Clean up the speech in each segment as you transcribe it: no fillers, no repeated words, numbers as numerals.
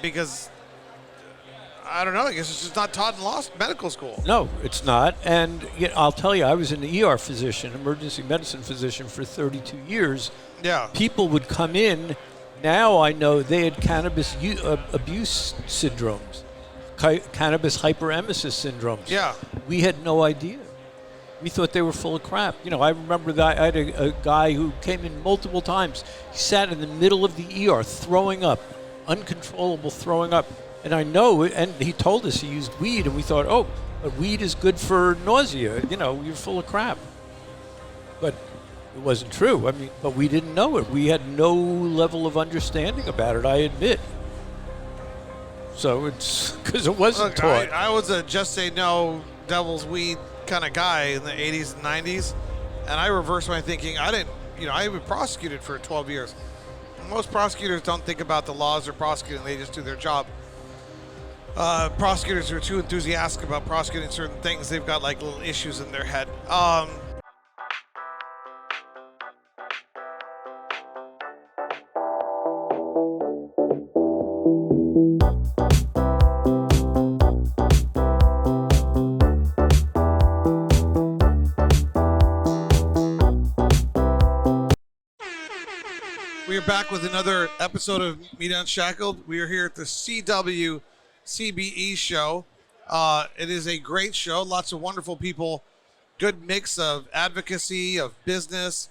because I don't know. I guess it's just not taught in medical school. No, it's not. And I'll tell you, I was an ER physician, emergency medicine physician, for 32 years. Yeah. People would come in. Now I know they had cannabis abuse syndromes, cannabis hyperemesis syndromes. Yeah. We had no idea. We thought they were full of crap. I remember that I had a guy who came in multiple times. He sat in the middle of the ER throwing up, uncontrollable throwing up. And I know, and he told us he used weed, and we thought, oh, but weed is good for nausea. You're full of crap. But it wasn't true. But we didn't know it. We had no level of understanding about it, I admit. So it's because it wasn't taught. I was a just say no, devil's weed kind of guy in the 80s and 90s, and I reversed my thinking. I was prosecuted for 12 years. Most prosecutors don't think about the laws they're prosecuting. They just do their job. Prosecutors are too enthusiastic about prosecuting certain things. They've got like little issues in their head. We are back with another episode of Meat Unshackled. We are here at the CWCBE show. It is a great show. Lots of wonderful people. Good mix of advocacy, of business,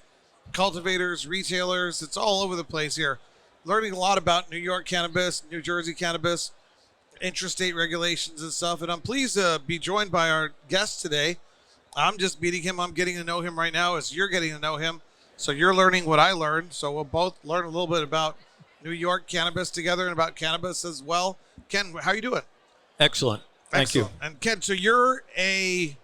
cultivators, retailers. It's all over the place here. Learning a lot about New York cannabis, New Jersey cannabis, intrastate regulations and stuff. And I'm pleased to be joined by our guest today. I'm just meeting him. I'm getting to know him right now as you're getting to know him. So you're learning what I learned. So we'll both learn a little bit about New York cannabis together and about cannabis as well. Ken, how are you doing? Excellent. Thank you. And Ken, so you're a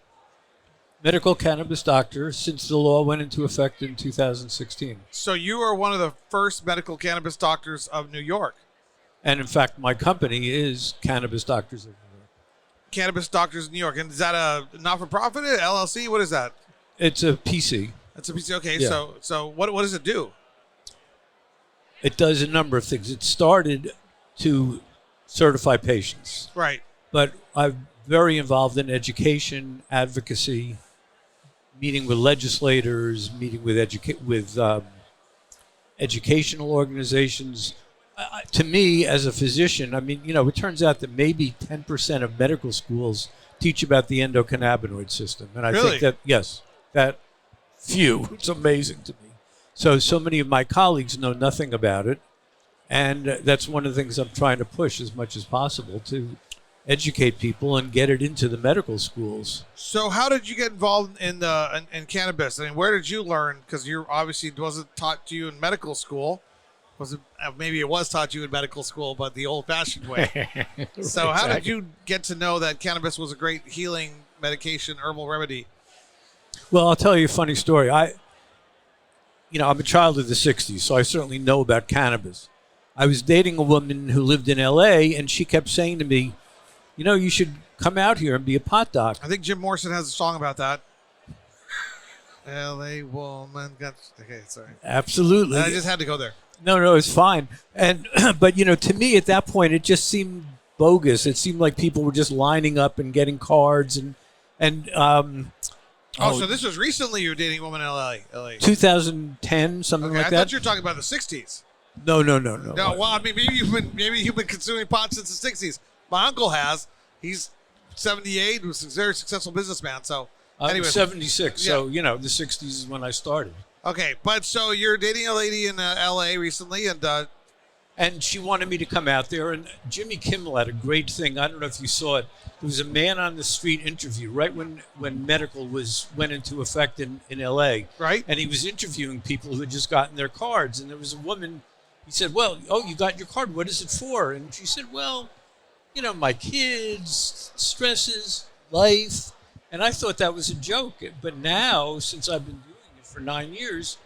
medical cannabis doctor since the law went into effect in 2016. So you are one of the first medical cannabis doctors of New York. And in fact, my company is Cannabis Doctors of New York. Cannabis Doctors of New York. And is that a not-for-profit, LLC? What is that? It's a PC. It's a PC. Okay, Yeah. So what does it do? It does a number of things. It started to certify patients. Right. But I'm very involved in education, advocacy, meeting with legislators, meeting with educational organizations. To me, as a physician, it turns out that maybe 10% of medical schools teach about the endocannabinoid system. And I think that, yes, that few, it's amazing to me. So many of my colleagues know nothing about it. And that's one of the things I'm trying to push as much as possible, to educate people and get it into the medical schools. So how did you get involved in cannabis? Where did you learn? Because you obviously wasn't taught to you in medical school. Maybe it was taught you in medical school, but the old-fashioned way. So how did you get to know that cannabis was a great healing medication, herbal remedy? Well, I'll tell you a funny story. I'm a child of the 60s, so I certainly know about cannabis. I was dating a woman who lived in L.A., and she kept saying to me, you should come out here and be a pot doc. I think Jim Morrison has a song about that. L.A. woman. Okay, sorry. Absolutely. I just had to go there. No, it's fine. And but to me at that point it just seemed bogus. It seemed like people were just lining up and getting cards so this was recently you were dating a woman in LA. 2010, something like that. I thought you were talking about the 60s. No. No, well, maybe you've been consuming pot since the 60s. My uncle has. He's 78, was a very successful businessman. So I'm 76, yeah. So the 60s is when I started. Okay, but so you're dating a lady in L.A. recently, and she wanted me to come out there. And Jimmy Kimmel had a great thing. I don't know if you saw it. There was a man on the street interview right when medical went into effect in L.A. Right. And he was interviewing people who had just gotten their cards. And there was a woman. He said, "Well, you got your card. What is it for?" And she said, "Well, my kids, stresses, life." And I thought that was a joke. But now, since I've been doing it for 9 years,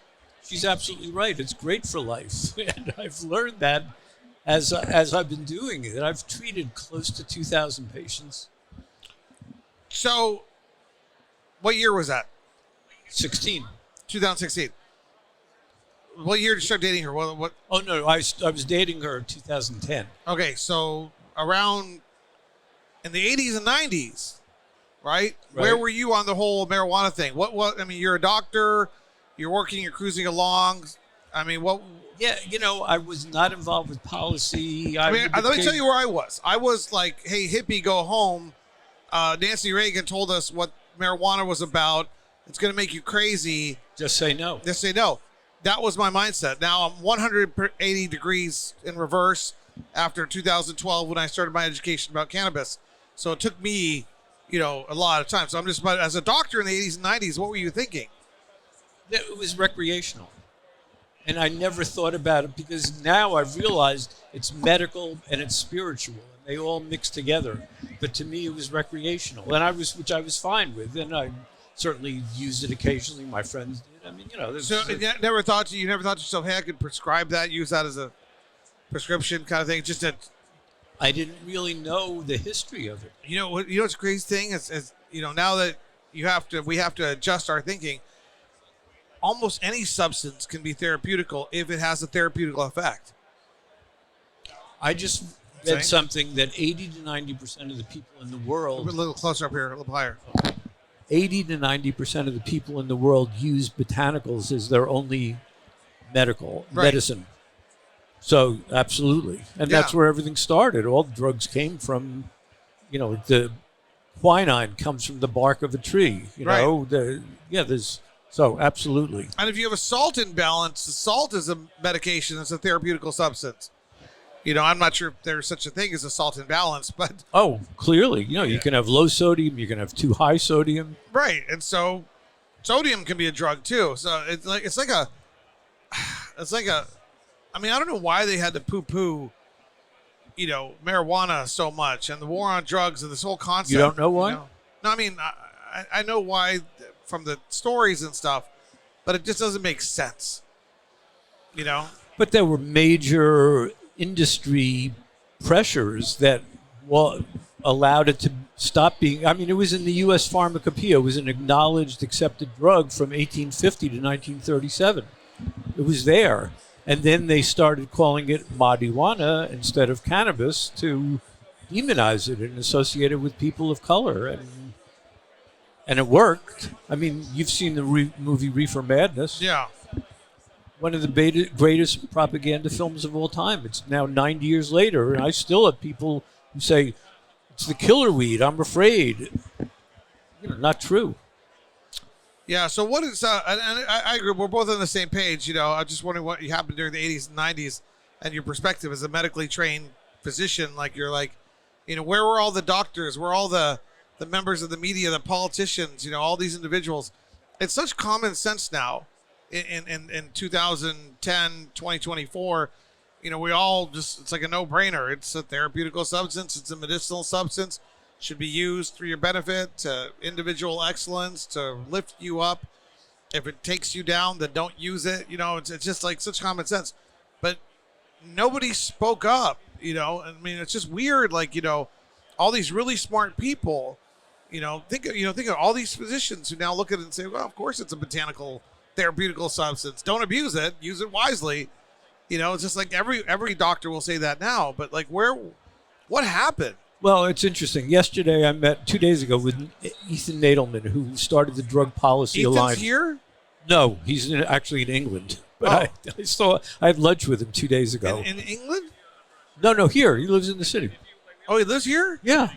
she's absolutely right. It's great for life. And I've learned that as I've been doing it. I've treated close to 2,000 patients. So what year was that? 2016. What year did you start dating her? What? Oh no, I was dating her in 2010. Okay, so around in the 80s and 90s, right? Where were you on the whole marijuana thing? What? I mean, you're a doctor. You're working. You're cruising along. I mean, what? Yeah, I was not involved with policy. I mean, let me tell you where I was. I was like, hey, hippie, go home. Nancy Reagan told us what marijuana was about. It's going to make you crazy. Just say no. Just say no. That was my mindset. Now I'm 180 degrees in reverse after 2012 when I started my education about cannabis. So it took me, a lot of time. So I'm just, but as a doctor in the 80s and 90s, what were you thinking? It was recreational. And I never thought about it because now I've realized it's medical and it's spiritual. And they all mix together. But to me, it was recreational. And which I was fine with. And I certainly used it occasionally. My friends did. I mean, So you never thought to yourself, hey, I could prescribe that, use that as a prescription kind of thing? Just that. I didn't really know the history of it. What's the crazy thing is now that we have to adjust our thinking. Almost any substance can be therapeutical if it has a therapeutical effect. I just read something that 80 to 90% of the people in the world... A little closer up here, a little higher. 80 to 90% of the people in the world use botanicals as their only medicine. So, absolutely. And that's where everything started. All the drugs came from, the quinine comes from the bark of a tree. So, absolutely. And if you have a salt imbalance, the salt is a medication. It's a therapeutical substance. I'm not sure if there's such a thing as a salt imbalance, but... Oh, clearly. You can have low sodium. You can have too high sodium. Right. And so sodium can be a drug, too. So it's like a... I mean, I don't know why they had to poo-poo, marijuana so much and the war on drugs and this whole concept. You don't know why? No, I mean, I know why... from the stories and stuff, but it just doesn't make sense, But there were major industry pressures that allowed it to stop being. I mean, it was in the U.S. Pharmacopoeia. It was an acknowledged, accepted drug from 1850 to 1937. It was there, and then they started calling it marijuana instead of cannabis to demonize it and associate it with people of color and it worked. I mean, you've seen the movie Reefer Madness. Yeah. One of the greatest propaganda films of all time. It's now 90 years later, and I still have people who say, it's the killer weed, I'm afraid. Not true. Yeah, so what is, and I agree, we're both on the same page. I'm just wondering what happened during the 80s and 90s and your perspective as a medically trained physician. Like, you're like, where were all the doctors? Where all the members of the media, the politicians, all these individuals? It's such common sense now in 2010, 2024. We all just, it's like a no-brainer. It's a therapeutical substance. It's a medicinal substance. Should be used for your benefit, to individual excellence, to lift you up. If it takes you down, then don't use it. It's just like such common sense. But nobody spoke up, I mean, it's just weird. Like, all these really smart people, think of all these physicians who now look at it and say, well, of course it's a botanical therapeutical substance. Don't abuse it. Use it wisely. It's just like every doctor will say that now. But like, what happened? Well, it's interesting. Yesterday, I met 2 days ago with Ethan Nadelman, who started the Drug Policy Alliance. Ethan's here? No, he's actually in England. But I had lunch with him 2 days ago. In England? No, here. He lives in the city. Oh, he lives here? Yeah.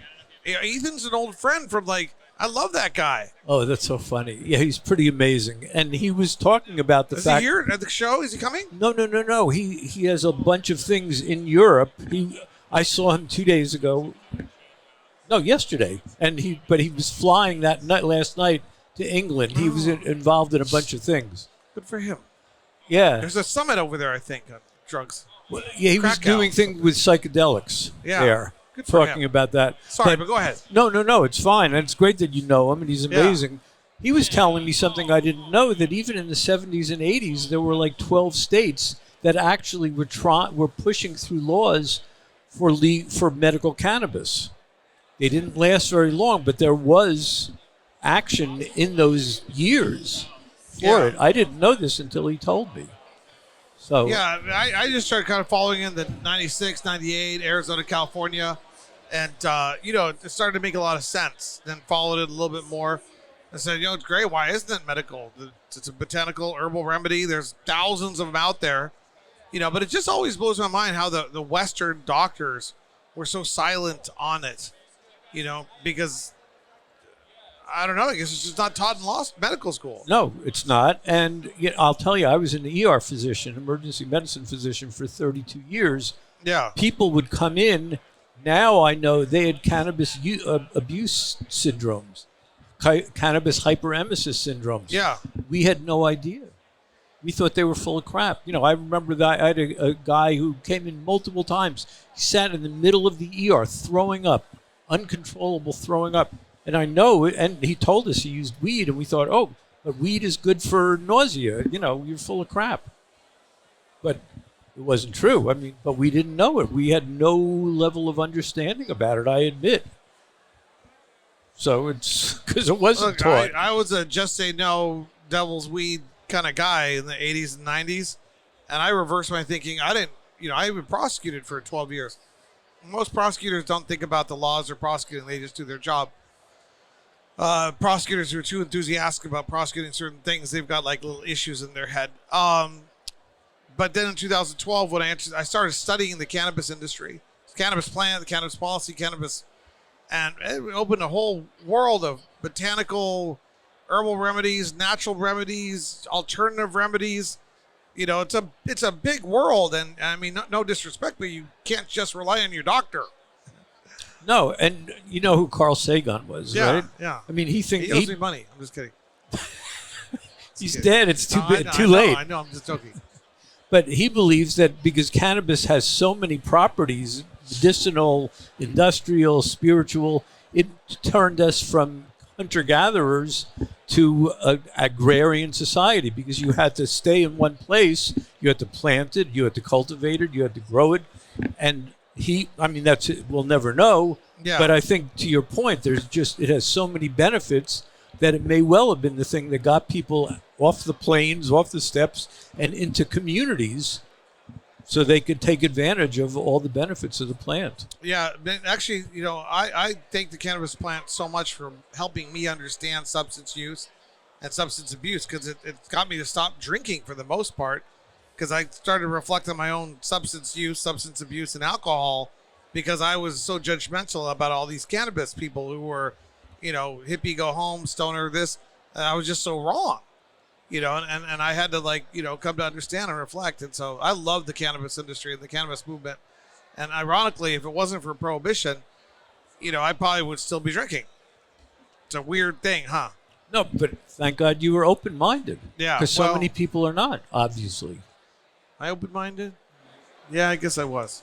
Ethan's an old friend from I love that guy. Oh, that's so funny. Yeah, he's pretty amazing. And he was talking about the fact... Is he here at the show? Is he coming? No. He has a bunch of things in Europe. I saw him 2 days ago. No, yesterday. But he was flying that night last night to England. He was involved in a bunch of things. Good for him. Yeah. There's a summit over there, I think, on drugs. Well, yeah, he was doing things with psychedelics there. Good for talking him. About that. Sorry, but go ahead. No, it's fine. And it's great that you know him, and he's amazing. Yeah. He was telling me something I didn't know, that even in the 70s and 80s, there were like 12 states that actually were pushing through laws for medical cannabis. They didn't last very long, but there was action in those years for it. I didn't know this until he told me. So Yeah, I just started kind of following in the 96, 98, Arizona, California. And, it started to make a lot of sense. Then followed it a little bit more. I said, it's great. Why isn't it medical? It's a botanical herbal remedy. There's thousands of them out there. But it just always blows my mind how the Western doctors were so silent on it, because I don't know. I guess it's just not taught in medical school. no, it's not. And I'll tell you, I was an ER physician, emergency medicine physician, for 32 years. Yeah. People would come in. Now I know they had cannabis abuse syndromes, cannabis hyperemesis syndromes. Yeah. We had no idea. We thought they were full of crap. I remember that I had a guy who came in multiple times. He sat in the middle of the ER throwing up, uncontrollable throwing up. And I know, and he told us he used weed, and we thought, oh, but weed is good for nausea. You're full of crap. But it wasn't true. But we didn't know it. We had no level of understanding about it, I admit. So it's because it wasn't taught. I was a just say no, devil's weed kind of guy in the 80s and 90s. And I reversed my thinking. I didn't, I was prosecuted for 12 years. Most prosecutors don't think about the laws they're prosecuting. They just do their job. Prosecutors who are too enthusiastic about prosecuting certain things, they've got like little issues in their head. But then in 2012, when I started studying the cannabis industry, the cannabis plant, the cannabis policy, cannabis, and it opened a whole world of botanical, herbal remedies, natural remedies, alternative remedies. It's a big world, and no disrespect, but you can't just rely on your doctor. No, and you know who Carl Sagan was, right? Yeah. He thinks he owes me money. I'm just kidding. He's dead. It's too I late. I know. I'm just joking. But he believes that because cannabis has so many properties, medicinal, industrial, spiritual, it turned us from hunter-gatherers to an agrarian society, because you had to stay in one place, you had to plant it, you had to cultivate it, you had to grow it. And that's it. We'll never know. Yeah. But I think, to your point, it has so many benefits that it may well have been the thing that got people off the plains, off the steppes, and into communities so they could take advantage of all the benefits of the plant. Yeah, actually, I thank the cannabis plant so much for helping me understand substance use and substance abuse, because it got me to stop drinking for the most part, because I started to reflect on my own substance use, substance abuse, and alcohol, because I was so judgmental about all these cannabis people who were, hippie, go home, stoner, this. I was just so wrong, and I had to come to understand and reflect. And so I love the cannabis industry and the cannabis movement. And ironically, if it wasn't for prohibition, I probably would still be drinking. It's a weird thing, huh? No, but thank God you were open-minded. Yeah. Because so many people are not, obviously. I open-minded? Yeah, I guess I was.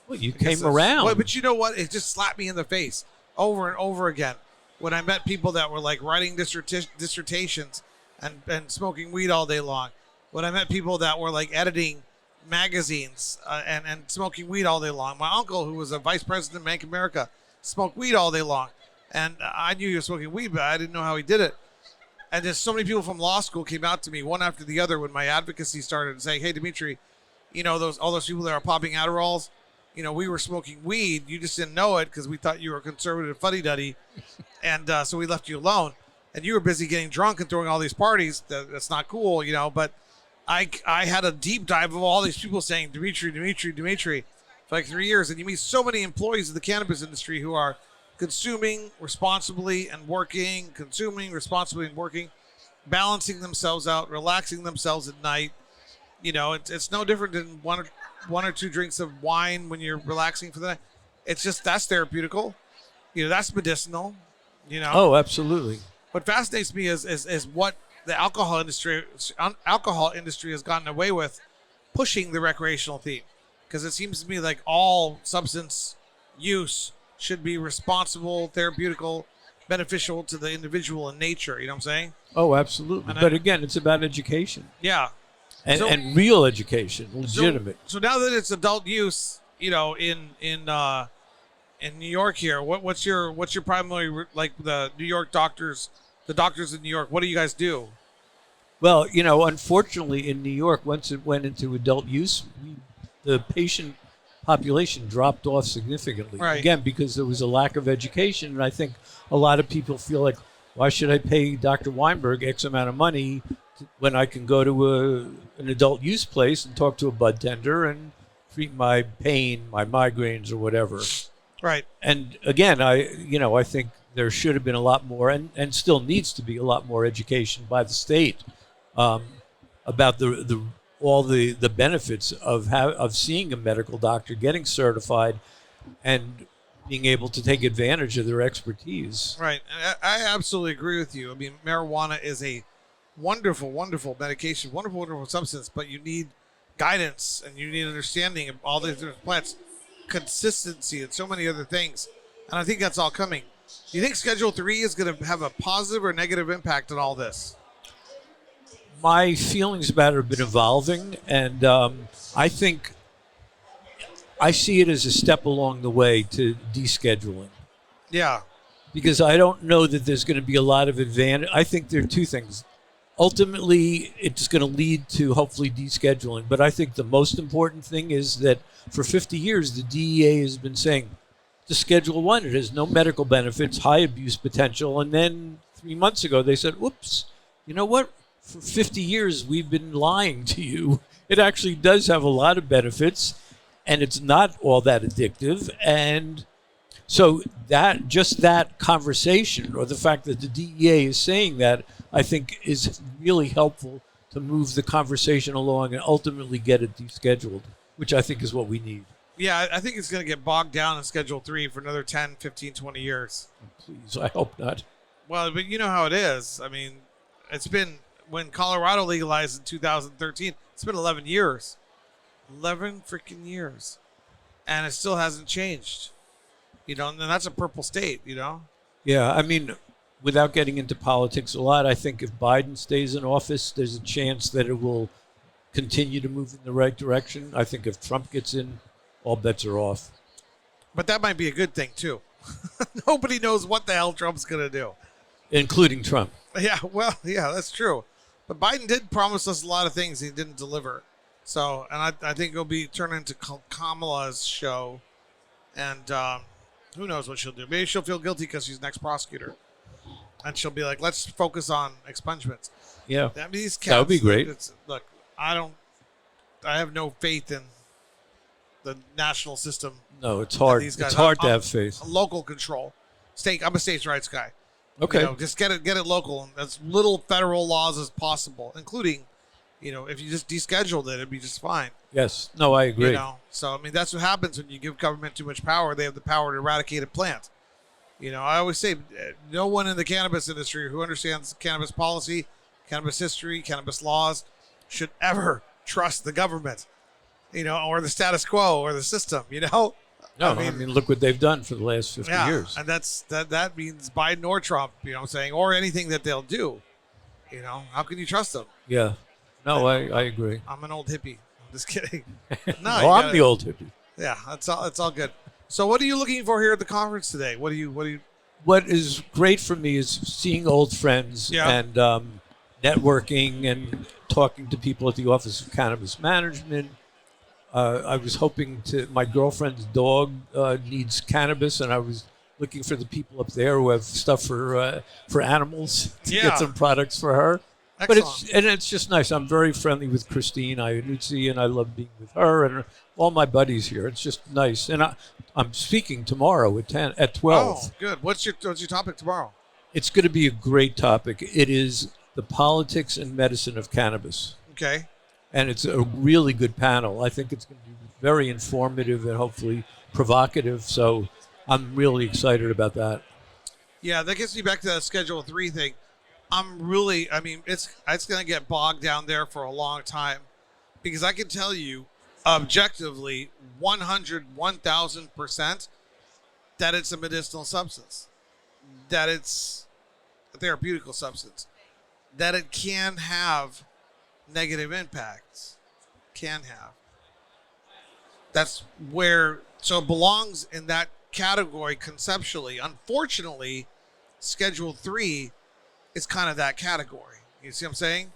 Well, you came around. Well, but you know what? It just slapped me in the face over and over again when I met people that were writing dissertations and smoking weed all day long. When I met people that were editing magazines and smoking weed all day long. My uncle, who was a vice president of Bank of America, smoked weed all day long. And I knew he was smoking weed, but I didn't know how he did it. And just so many people from law school came out to me one after the other when my advocacy started and saying, hey, Dimitri, all those people that are popping Adderalls, we were smoking weed. You just didn't know it because we thought you were a conservative fuddy-duddy. And so we left you alone. And you were busy getting drunk and throwing all these parties. That's not cool, But I had a deep dive of all these people saying, Dimitri, for 3 years. And you meet so many employees of the cannabis industry who are consuming responsibly and working, balancing themselves out, relaxing themselves at night. It's no different than one or two drinks of wine when you're relaxing for the night. It's just, that's therapeutical. That's medicinal. Oh, absolutely. What fascinates me is what the alcohol industry has gotten away with, pushing the recreational theme, because it seems to me like all substance use should be responsible, therapeutical, beneficial to the individual in nature. You know what I'm saying? Oh, absolutely. But again, it's about education. Yeah. And real education, legitimate. So now that it's adult use, in New York here, what's your primary, the New York doctors, the doctors in New York, what do you guys do? Well, unfortunately, in New York, once it went into adult use, the patient population dropped off significantly. Right. Again, because there was a lack of education, and I think a lot of people feel like, why should I pay Dr. Weinberg X amount of money when I can go to an adult use place and talk to a bud tender and treat my pain, my migraines, or whatever. Right. And again, I think there should have been a lot more, and still needs to be a lot more education by the state about all the benefits of seeing a medical doctor, getting certified, and being able to take advantage of their expertise. Right. And I absolutely agree with you. I mean, marijuana is a wonderful, wonderful medication, wonderful, wonderful substance, but you need guidance and you need understanding of all these different plants, consistency, and so many other things. And I think that's all coming. Do you think Schedule 3 is going to have a positive or negative impact on all this? My feelings about it have been evolving, and I think I see it as a step along the way to descheduling. Yeah. Because I don't know that there's going to be a lot of advantage. I think there are two things. Ultimately, it's going to lead to hopefully descheduling. But I think the most important thing is that for 50 years, the DEA has been saying to Schedule 1, it has no medical benefits, high abuse potential. And then 3 months ago, they said, whoops, you know what? For 50 years, we've been lying to you. It actually does have a lot of benefits, and it's not all that addictive. And so that conversation, or the fact that the DEA is saying that, I think is really helpful to move the conversation along and ultimately get it descheduled, which I think is what we need. Yeah, I think it's going to get bogged down in Schedule 3 for another 10, 15, 20 years. Please, I hope not. Well, but you know how it is. I mean, it's been, when Colorado legalized in 2013, it's been 11 years. 11 freaking years. And it still hasn't changed. And that's a purple state, Yeah, I mean, without getting into politics a lot, I think if Biden stays in office, there's a chance that it will continue to move in the right direction. I think if Trump gets in, all bets are off. But that might be a good thing, too. Nobody knows what the hell Trump's going to do. Including Trump. Yeah, well, yeah, that's true. But Biden did promise us a lot of things he didn't deliver. So, and I think it'll be turned into Kamala's show. And who knows what she'll do. Maybe she'll feel guilty because she's next prosecutor. And she'll be like, let's focus on expungements. Yeah. These cats, that would be great. Look, I have no faith in the national system. No, it's hard. It's hard to have faith. Local control. I'm a states' rights guy. Okay. Just get it local, and as little federal laws as possible, including, if you just descheduled it, it'd be just fine. Yes. No, I agree. So I mean, that's what happens when you give government too much power. They have the power to eradicate a plant. I always say, no one in the cannabis industry who understands cannabis policy, cannabis history, cannabis laws, should ever trust the government, or the status quo or the system. No, I mean, look what they've done for the last 50 years. And that means Biden or Trump, or anything that they'll do. How can you trust them? Yeah. No, I agree. I'm an old hippie. I'm just kidding. No, I'm the old hippie. Yeah, it's all good. So what are you looking for here at the conference today? What is great for me is seeing old friends and networking and talking to people at the Office of Cannabis Management. I was hoping my girlfriend's dog needs cannabis, and I was looking for the people up there who have stuff for animals to get some products for her. Excellent. But it's just nice. I'm very friendly with Christine Iannuzzi, and I love being with her and all my buddies here. It's just nice. And I'm speaking tomorrow at 12. Oh, good. What's your topic tomorrow? It's going to be a great topic. It is the politics and medicine of cannabis. Okay. And it's a really good panel. I think it's going to be very informative and hopefully provocative. So I'm really excited about that. Yeah, that gets me back to that Schedule 3 thing. It's going to get bogged down there for a long time, because I can tell you objectively 1,000% that it's a medicinal substance, that it's a therapeutical substance, that it can have negative impacts, That's where, so it belongs in that category conceptually. Unfortunately, Schedule 3 is kind of that category. You see what I'm saying?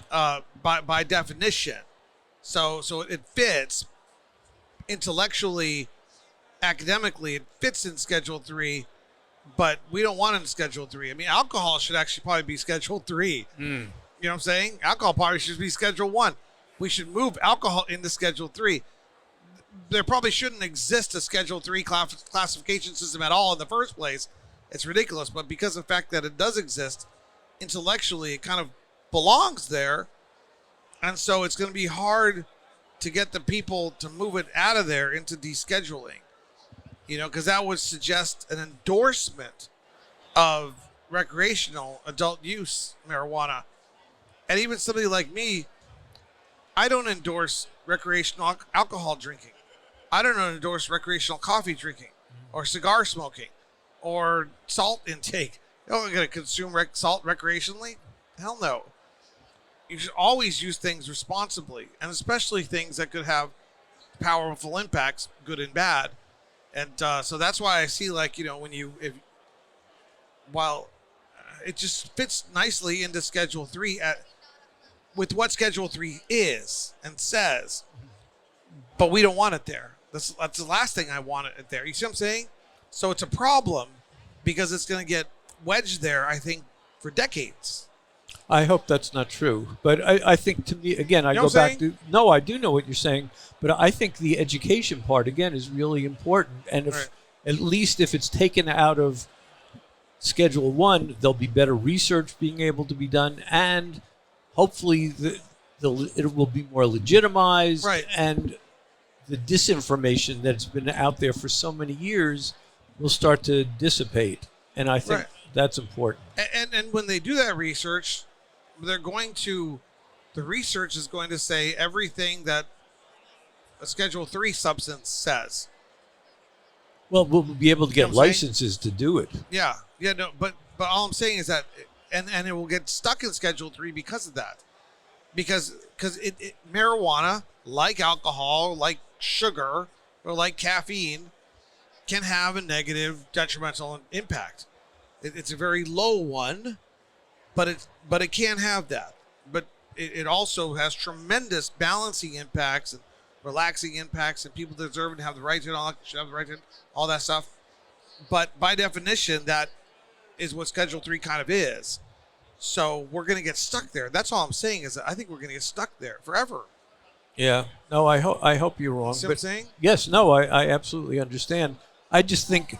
by definition. So it fits intellectually, academically. It fits in Schedule 3, but we don't want it in Schedule 3. I mean, alcohol should actually probably be Schedule 3. You know what I'm saying? Alcohol probably should be Schedule 1. We should move alcohol into Schedule 3. There probably shouldn't exist a Schedule 3 classification system at all in the first place. It's ridiculous, but because of the fact that it does exist, intellectually it kind of belongs there. And so it's going to be hard to get the people to move it out of there into descheduling, because that would suggest an endorsement of recreational adult use marijuana. And even somebody like me, I don't endorse recreational alcohol drinking. I don't endorse recreational coffee drinking or cigar smoking or salt intake. You're not going to consume salt recreationally? Hell no. You should always use things responsibly, and especially things that could have powerful impacts, good and bad. And so that's why I see, while it just fits nicely into Schedule 3 with what Schedule 3 is and says, but we don't want it there. That's the last thing I want it there. You see what I'm saying? So it's a problem because it's going to get wedged there, I think, for decades. I hope that's not true. But I think, to me, again, I go back to, no, I do know what you're saying, but I think the education part, again, is really important. And if at least if it's taken out of Schedule 1, there'll be better research being able to be done, and hopefully it will be more legitimized, and the disinformation that's been out there for so many years will start to dissipate. And I think that's important. And when they do that research, the research is going to say everything that a Schedule 3 substance says. Well, we'll be able to get licenses to do it. Yeah, no, but all I'm saying is that, and it will get stuck in Schedule 3 because of that. Because marijuana, like alcohol, like sugar, or like caffeine, can have a negative, detrimental impact. It's a very low one, but it can have that. But it also has tremendous balancing impacts and relaxing impacts, and people deserve and have the right to all that stuff. But by definition, that is what Schedule 3 kind of is. So we're going to get stuck there. That's all I'm saying, is that I think we're going to get stuck there forever. Yeah. No, I hope you're wrong. See what I'm saying? Yes. No, I absolutely understand. I just think,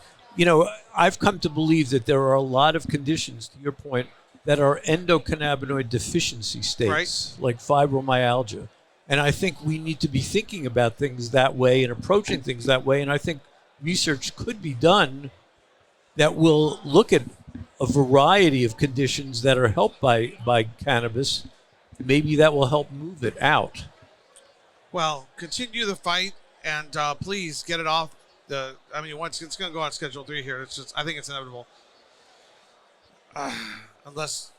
I've come to believe that there are a lot of conditions, to your point, that are endocannabinoid deficiency states, like fibromyalgia. And I think we need to be thinking about things that way and approaching things that way. And I think research could be done that will look at a variety of conditions that are helped by cannabis. Maybe that will help move it out. Well, continue the fight, and please get it off. Once it's going to go on Schedule 3 here, I think it's inevitable. Unless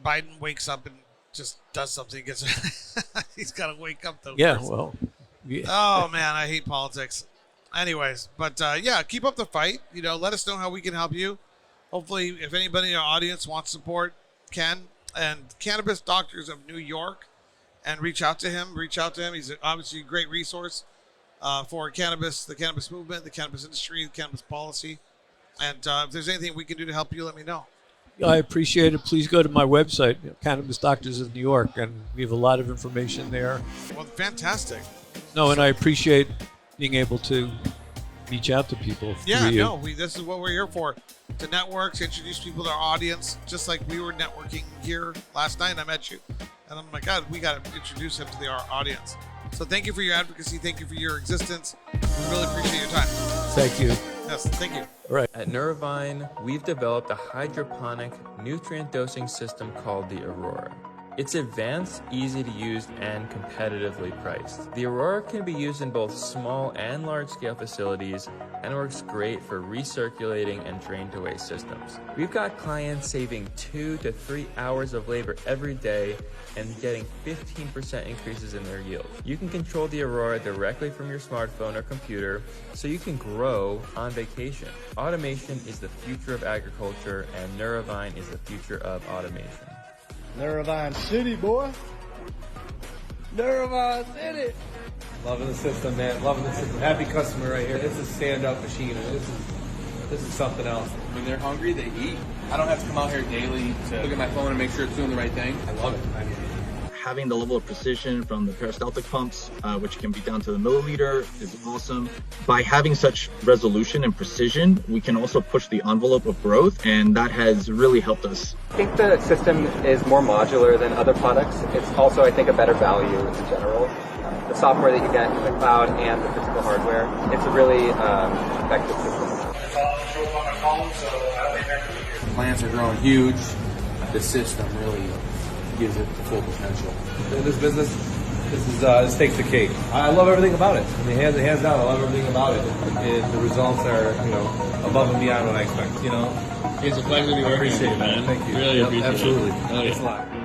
Biden wakes up and just does something. He's got to wake up, though. Yeah, well. Yeah. Oh, man, I hate politics. Anyways, but keep up the fight. Let us know how we can help you. Hopefully, if anybody in our audience wants support, Ken and Cannabis Doctors of New York, and reach out to him. He's obviously a great resource for cannabis, the cannabis movement, the cannabis industry, the cannabis policy. And if there's anything we can do to help you, let me know. I appreciate it. Please go to my website, Cannabis Doctors of New York, and we have a lot of information there. Well, fantastic. No, and I appreciate being able to reach out to people. Yeah, this is what we're here for, to network, to introduce people to our audience, just like we were networking here last night. I met you, and I'm like, God, we got to introduce him to our audience. So thank you for your advocacy. Thank you for your existence. We really appreciate your time. Thank you. Yes, thank you. All right. At Neurovine, we've developed a hydroponic nutrient dosing system called the Aurora. It's advanced, easy to use, and competitively priced. The Aurora can be used in both small and large-scale facilities and works great for recirculating and drain-to-away systems. We've got clients saving 2 to 3 hours of labor every day and getting 15% increases in their yield. You can control the Aurora directly from your smartphone or computer, so you can grow on vacation. Automation is the future of agriculture, and Neurovine is the future of automation. Neurovine City, boy. Neuromod's in it. Loving the system, man. Loving the system. Happy customer right here. This is stand-up machine. This is something else. When they're hungry, they eat. I don't have to come out here daily to look at my phone and make sure it's doing the right thing. I love it. Having the level of precision from the peristaltic pumps, which can be down to the milliliter, is awesome. By having such resolution and precision, we can also push the envelope of growth, and that has really helped us. I think the system is more modular than other products. It's also, I think, a better value in general. The software that you get in the cloud and the physical hardware, it's a really effective system. Plants are growing huge. The system really gives it the full potential. In this business, this takes the cake. I love everything about it. I mean, hands down, I love everything about it. And the results are, above and beyond what I expect. It's a pleasure to be working with you, man. Thank you. Really appreciate absolutely. it. Absolutely. Thanks a lot.